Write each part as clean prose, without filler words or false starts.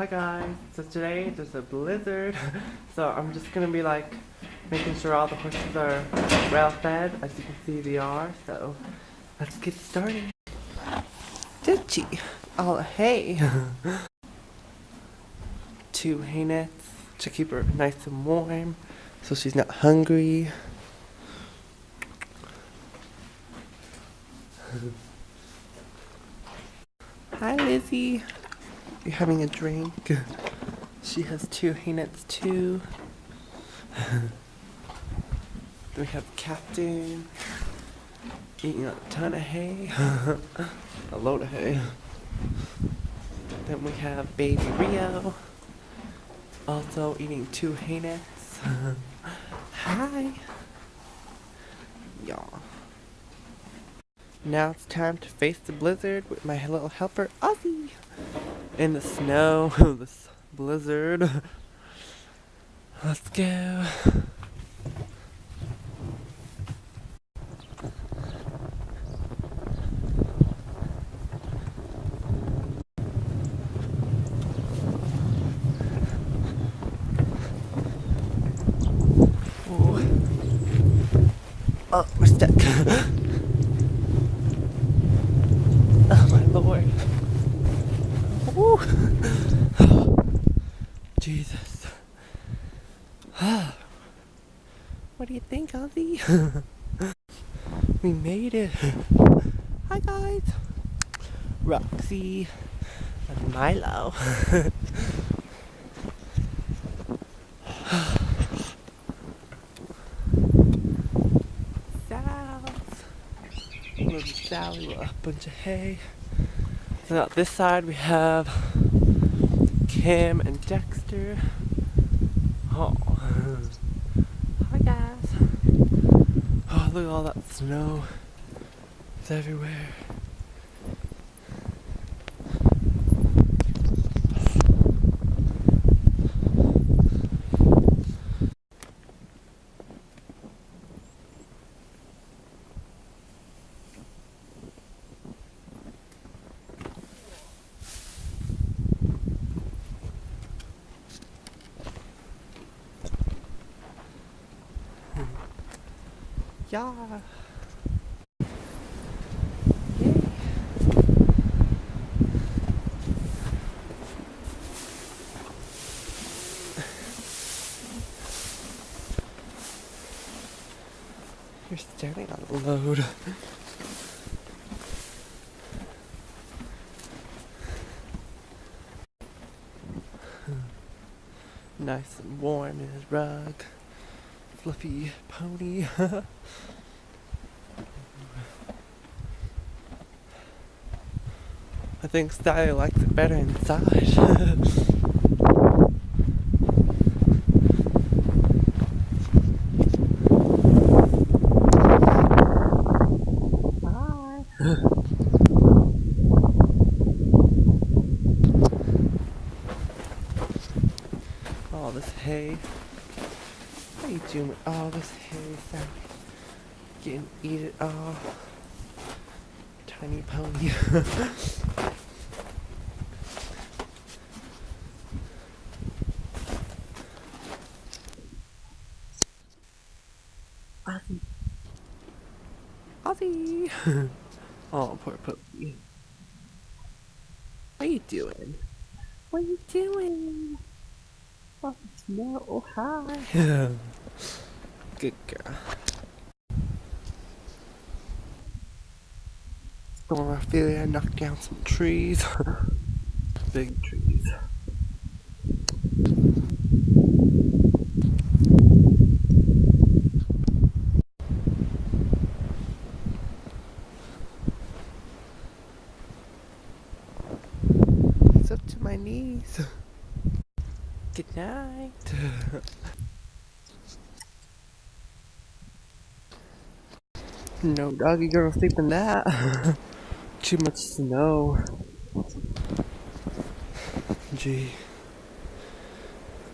Hi guys, so today there's a blizzard, so I'm just gonna be like making sure all the horses are well fed. As you can see they are, so let's get started. Ditchy, oh hey. 2 hay nets to keep her nice and warm so she's not hungry. Hi Lizzie, you're having a drink. She has 2 hay nets too. Then we have Captain eating a ton of hay. A load of hay. Then we have baby Rio also eating 2 hay nets. Hi. Y'all. Now it's time to face the blizzard with my little helper Ozzy. In the snow, this blizzard. Let's go. Ooh. Oh, we're stuck. Oh my lord. Woo. Jesus. What do you think, Ozzy? We made it. Hi guys. Roxy and Milo. Little Sally with a bunch of hay. So now this side we have Kim and Dexter. Oh. Hi guys. Oh, look at all that snow. It's everywhere. Yeah. Yay. You're standing on a load. Nice and warm in his rug. Fluffy pony. I think Sally likes it better inside. All this hay. What are you doing with all this hay, Sally? Getting eat it all. Tiny pony. Ozzy. Ozzy. Oh, poor puppy. What are you doing? What are you doing? Oh, no. Hi. Good girl. Storm Ophelia knocked down some trees. Big trees. It's up to my knees. Good night. No doggy girl sleep in that. Too much snow. Gee.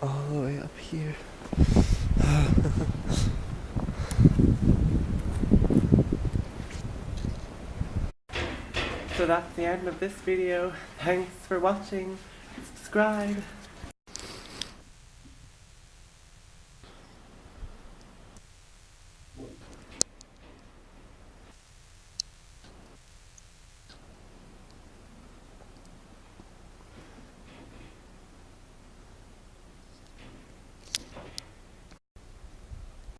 All the way up here. So that's the end of this video. Thanks for watching. subscribe.